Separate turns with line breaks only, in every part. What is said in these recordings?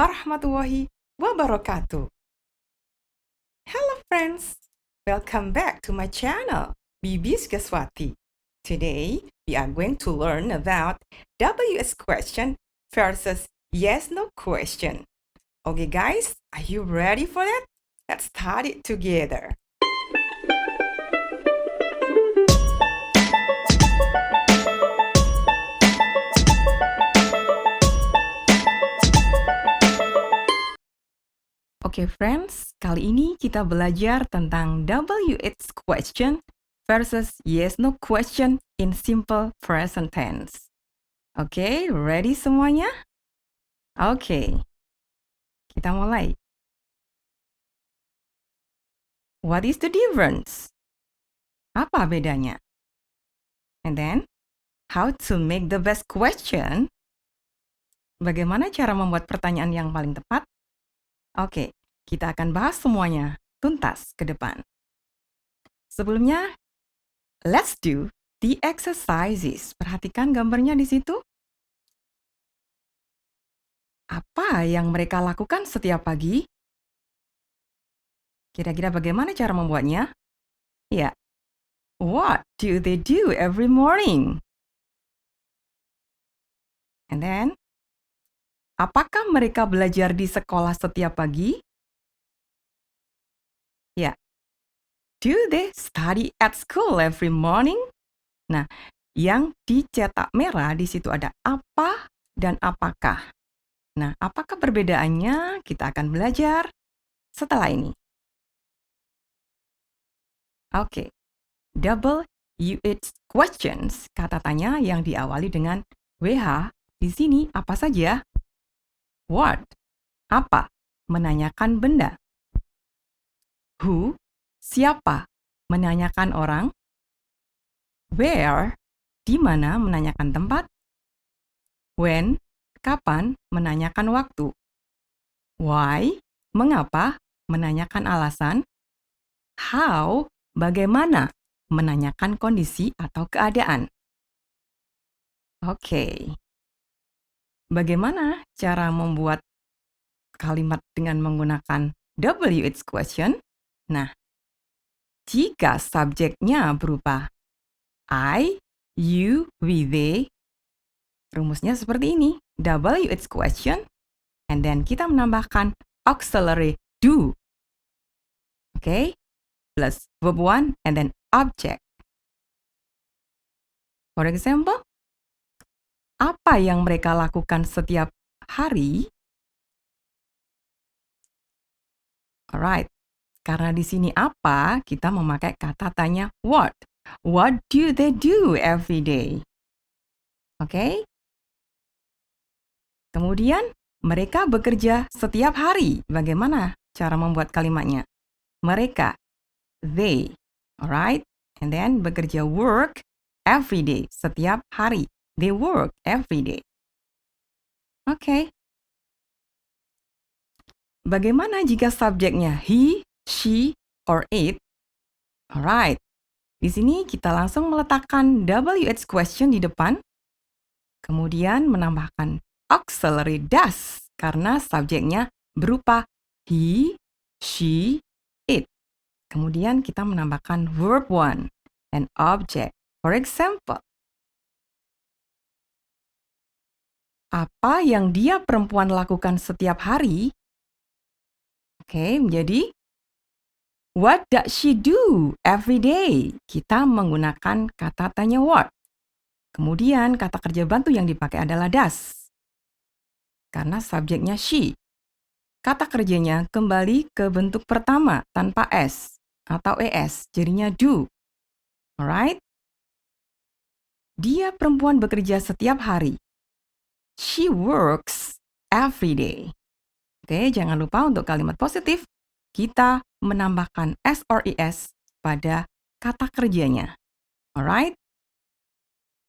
warahmatullahi wabarakatuh. Hello friends, welcome back to my channel, Bibis Gaswati. Today, we are going to learn about WS question versus yes-no question. Okay guys, are you ready for that? Let's start it together. Oke friends, kali ini kita belajar tentang WH question versus yes-no question in simple present tense. Oke, ready semuanya? Oke, kita mulai. What is the difference? Apa bedanya? And then, how to make the best question? Bagaimana cara membuat pertanyaan yang paling tepat? Oke, kita akan bahas semuanya tuntas ke depan. Sebelumnya, let's do the exercises. Perhatikan gambarnya di situ. Apa yang mereka lakukan setiap pagi? Kira-kira bagaimana cara membuatnya? Ya, what do they do every morning? And then, apakah mereka belajar di sekolah setiap pagi? Ya. Do they study at school every morning? Nah, yang dicetak merah di situ ada apa dan apakah. Nah, apakah perbedaannya? Kita akan belajar setelah ini. Oke. Double UH questions, kata tanya yang diawali dengan WH. Di sini apa saja? What? Apa? Menanyakan benda. Who? Siapa? Menanyakan orang. Where? Di mana? Menanyakan tempat. When? Kapan? Menanyakan waktu. Why? Mengapa? Menanyakan alasan. How? Bagaimana? Menanyakan kondisi atau keadaan. Oke. Bagaimana cara membuat kalimat dengan menggunakan WH question? Nah, jika subjeknya berupa I, you, we, they, rumusnya seperti ini. WH question, and then kita menambahkan auxiliary do. Oke? Plus verb one, and then object. For example, apa yang mereka lakukan setiap hari? Alright. Karena di sini apa, kita memakai kata tanya what. What do they do every day? Oke? Kemudian, mereka bekerja setiap hari. Bagaimana cara membuat kalimatnya? Mereka, they. Alright? And then bekerja work every day. Setiap hari. They work every day. Oke. Bagaimana jika subjeknya he, she, or it? Alright. Di sini kita langsung meletakkan WH question di depan. Kemudian menambahkan auxiliary does karena subjeknya berupa he, she, it. Kemudian kita menambahkan verb one and object. For example, apa yang dia perempuan lakukan setiap hari? Oke, menjadi what does she do every day? Kita menggunakan kata tanya what. Kemudian kata kerja bantu yang dipakai adalah does. Karena subjeknya she. Kata kerjanya kembali ke bentuk pertama tanpa s atau es, jadinya do. Alright? Dia perempuan bekerja setiap hari. She works every day. Oke, jangan lupa untuk kalimat positif, kita menambahkan s or es pada kata kerjanya. Alright?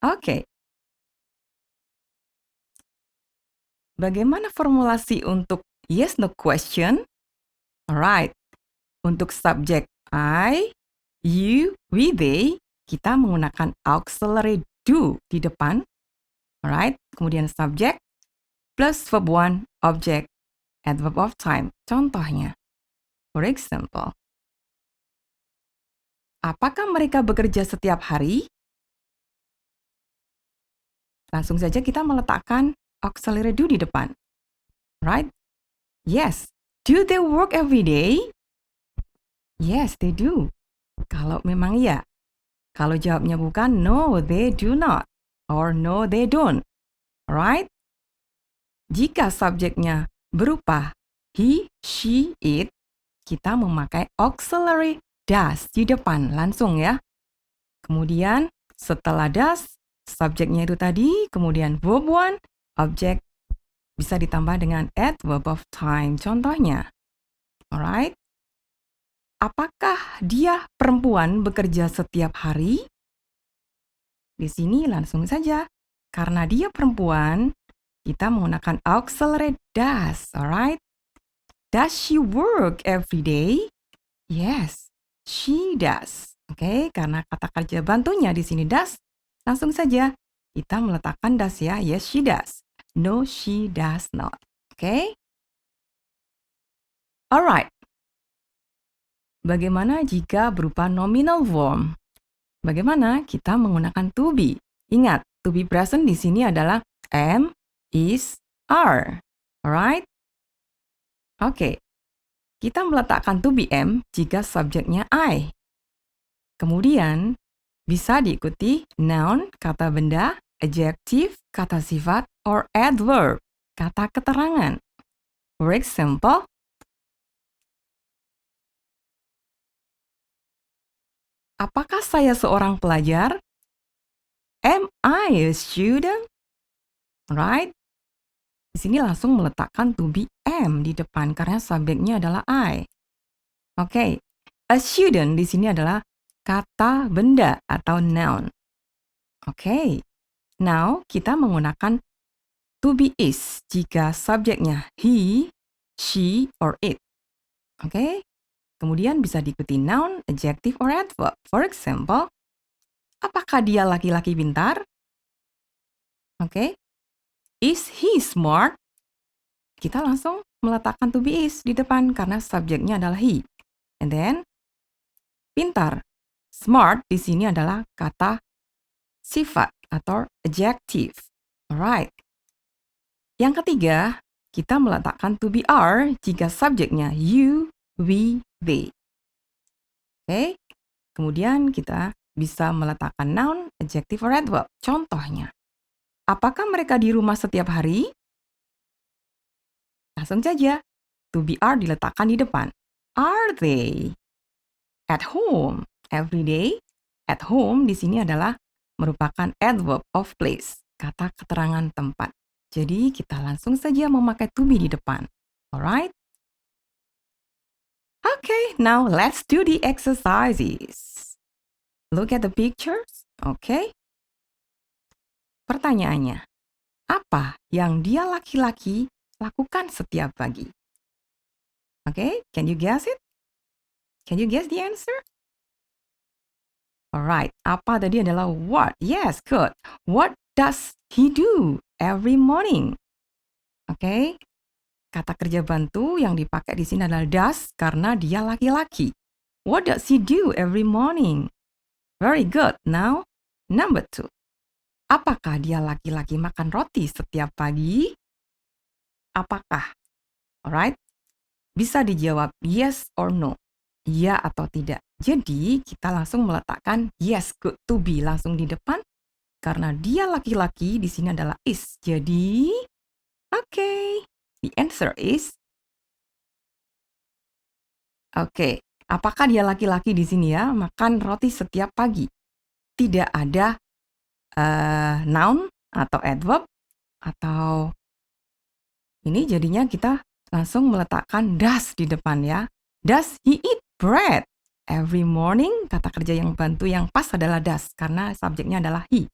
Oke. Bagaimana formulasi untuk yes no question? Alright. Untuk subjek I, you, we, they, kita menggunakan auxiliary do di depan. Alright. Kemudian subjek plus verb one, object, adverb of time. Contohnya, for example, apakah mereka bekerja setiap hari? Langsung saja kita meletakkan auxiliary do di depan. Right? Yes. Do they work every day? Yes, they do. Kalau memang iya. Kalau jawabnya bukan, no, they do not. Or no, they don't. Right? Jika subjeknya berupa he, she, it, kita memakai auxiliary does di depan langsung ya. Kemudian setelah does, subjeknya itu tadi, kemudian verb one, objek bisa ditambah dengan adverb of time. Contohnya, alright? Apakah dia perempuan bekerja setiap hari? Di sini langsung saja. Karena dia perempuan, kita menggunakan auxiliary does, alright? Does she work every day? Yes, she does. Oke, karena kata kerja bantunya di sini does, langsung saja kita meletakkan does ya. Yes, she does. No, she does not. Oke? Alright. Bagaimana jika berupa nominal form? Bagaimana kita menggunakan to be? Ingat, to be present di sini adalah am, is, are. Alright? Oke. Kita meletakkan to be am jika subjeknya I. Kemudian, bisa diikuti noun, kata benda, adjective, kata sifat, or adverb, kata keterangan. For example, apakah saya seorang pelajar? Am I a student? Right? Di sini langsung meletakkan to be am di depan karena subjeknya adalah I. Oke, a student di sini adalah kata benda atau noun. Oke, now kita menggunakan to be is jika subjeknya he, she, or it. Oke, kemudian bisa diikuti noun, adjective, or adverb. For example, apakah dia laki-laki pintar? Oke, is he smart? Kita langsung meletakkan to be is di depan karena subjeknya adalah he. And then, pintar. Smart di sini adalah kata sifat atau adjective. Alright. Yang ketiga, kita meletakkan to be are jika subjeknya you, we, they. Oke. Kemudian kita bisa meletakkan noun, adjective, or adverb. Contohnya, apakah mereka di rumah setiap hari? Langsung saja, to be are diletakkan di depan. Are they at home every day? At home di sini adalah merupakan adverb of place, kata keterangan tempat. Jadi kita langsung saja memakai to be di depan. Alright? Okay, now let's do the exercises. Look at the pictures. Okay? Pertanyaannya, apa yang dia laki-laki lakukan setiap pagi? Okay, can you guess it? Can you guess the answer? Alright, apa tadi adalah what? Yes, good. What does he do every morning? Oke, kata kerja bantu yang dipakai di sini adalah does karena dia laki-laki. What does he do every morning? Very good. Now, number 2. Apakah dia laki-laki makan roti setiap pagi? Apakah? Alright, bisa dijawab yes or no. Ya atau tidak. Jadi, kita langsung meletakkan yes, good, to be langsung di depan. Karena dia laki-laki, di sini adalah is. Jadi, okay. The answer is, okay. Apakah dia laki-laki di sini ya? Makan roti setiap pagi. Tidak ada noun atau adverb. Atau ini jadinya kita langsung meletakkan does di depan ya. Does he eat bread every morning? Kata kerja yang bantu yang pas adalah does karena subjeknya adalah he.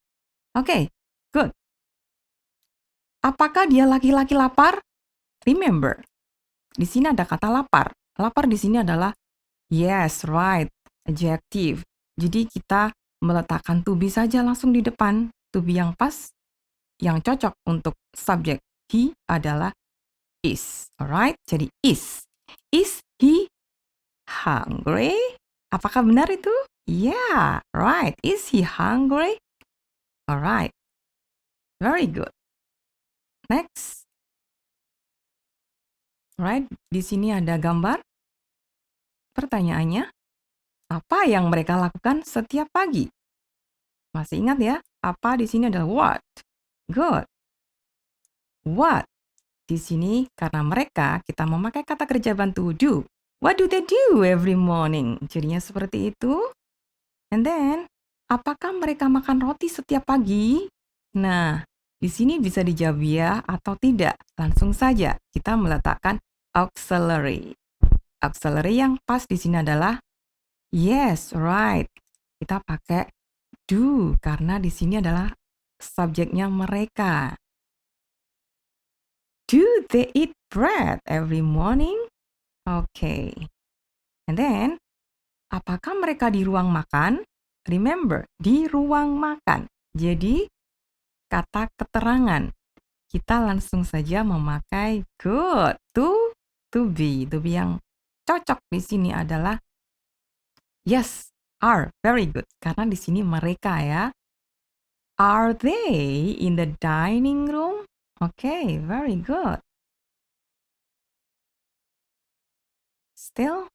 Oke, good. Apakah dia laki-laki lapar? Remember, di sini ada kata lapar. Lapar di sini adalah yes, right, adjective. Jadi kita meletakkan to be saja langsung di depan. To be yang pas, yang cocok untuk subjek he adalah is. Alright, jadi is. Is he hungry? Apakah benar itu? Yeah, right. Is he hungry? Alright, very good. Next. Alright, di sini ada gambar. Pertanyaannya, apa yang mereka lakukan setiap pagi? Masih ingat ya? Apa di sini adalah what? Good. What? Di sini karena mereka kita memakai kata kerja bantu do. What do they do every morning? Jadinya seperti itu. And then, apakah mereka makan roti setiap pagi? Nah, di sini bisa dijawab ya atau tidak. Langsung saja kita meletakkan auxiliary. Auxiliary yang pas di sini adalah yes, right. Kita pakai do karena di sini adalah subjeknya mereka. Do they eat bread every morning? Okay. And then, apakah mereka di ruang makan? Remember, di ruang makan. Jadi, kata keterangan. Kita langsung saja memakai good. To be. To be yang cocok di sini adalah yes, are. Very good. Karena di sini mereka ya. Are they in the dining room? Okay, very good. Still,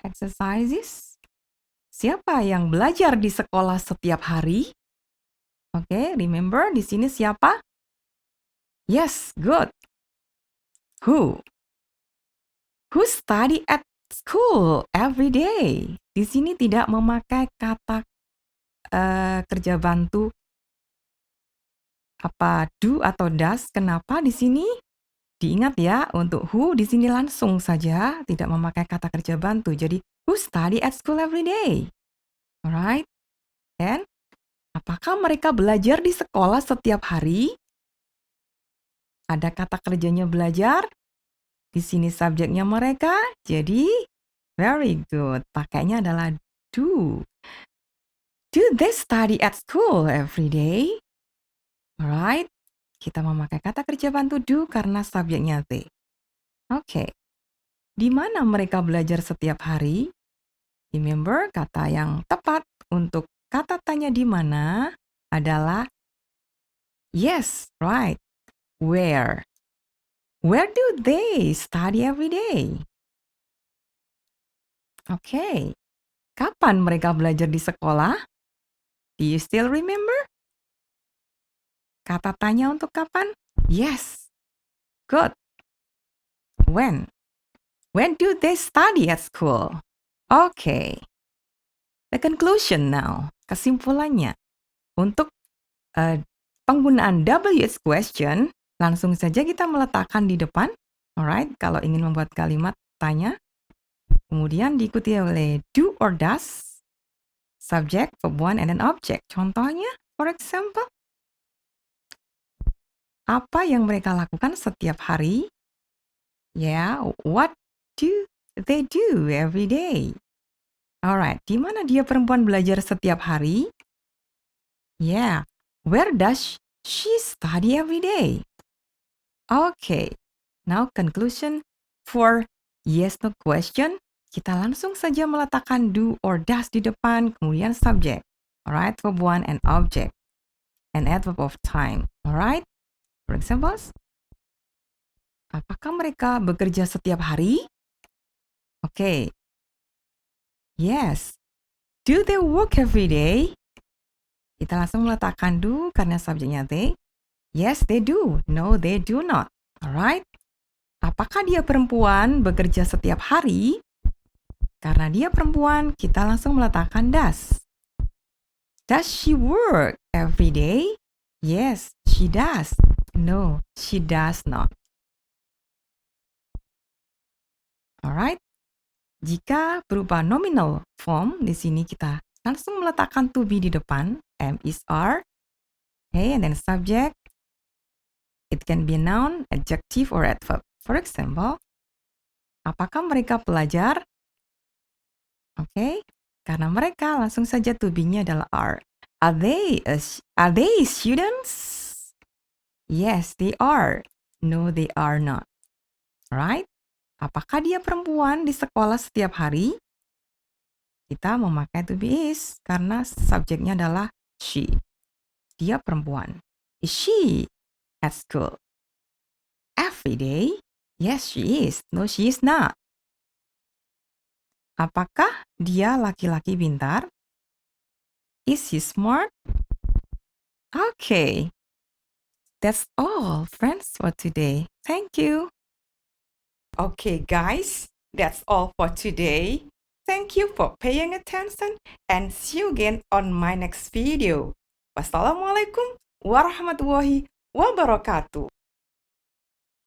exercises. Siapa yang belajar di sekolah setiap hari? Okay, remember di sini siapa? Yes, good. Who? Who study at school every day? Di sini tidak memakai kata kerja bantu apa do atau does. Kenapa di sini? Diingat ya, untuk who di sini langsung saja tidak memakai kata kerja bantu. Jadi who study at school every day? Alright. And apakah mereka belajar di sekolah setiap hari? Ada kata kerjanya belajar. Di sini subjeknya mereka. Jadi very good. Pakainya adalah do. Do they study at school every day? Alright. Kita memakai kata kerja bantu do karena subjeknya they. Oke. Di mana mereka belajar setiap hari? Remember, kata yang tepat untuk kata tanya di mana adalah yes, right. Where? Where do they study every day? Oke. Kapan mereka belajar di sekolah? Do you still remember? Kata tanya untuk kapan? Yes. Good. When? When do they study at school? Okay. The conclusion now. Kesimpulannya. Untuk penggunaan WH question, langsung saja kita meletakkan di depan. Alright, kalau ingin membuat kalimat tanya. Kemudian diikuti oleh do or does, subject, verb one, and then object. Contohnya, for example, apa yang mereka lakukan setiap hari? Yeah, what do they do every day? Alright, di mana dia perempuan belajar setiap hari? Yeah, where does she study every day? Okay, now conclusion for yes no question. Kita langsung saja meletakkan do or does di depan, kemudian subject. Alright, verb one and object. And adverb of time. Alright, for example, apakah mereka bekerja setiap hari? Okay. Yes. Do they work every day? Kita langsung meletakkan do karena subjeknya they. Yes, they do. No, they do not. Alright. Apakah dia perempuan bekerja setiap hari? Karena dia perempuan, kita langsung meletakkan does. Does she work every day? Yes, she does. No, she does not. Alright. Jika berupa nominal form, di sini kita langsung meletakkan to be di depan. Am, is, are. Okay, and then subject. It can be a noun, adjective, or adverb. For example, apakah mereka pelajar? Okay, karena mereka langsung saja to be-nya adalah are. Are they students? Yes, they are. No, they are not. Right? Apakah dia perempuan di sekolah setiap hari? Kita memakai to be is karena subjeknya adalah she. Dia perempuan. Is she at school every day? Yes, she is. No, she is not. Apakah dia laki-laki pintar? Is he smart? Okay. That's all, friends, for today. Thank you. Okay, guys, that's all for today. Thank you for paying attention and see you again on my next video. Wassalamualaikum warahmatullahi wabarakatuh.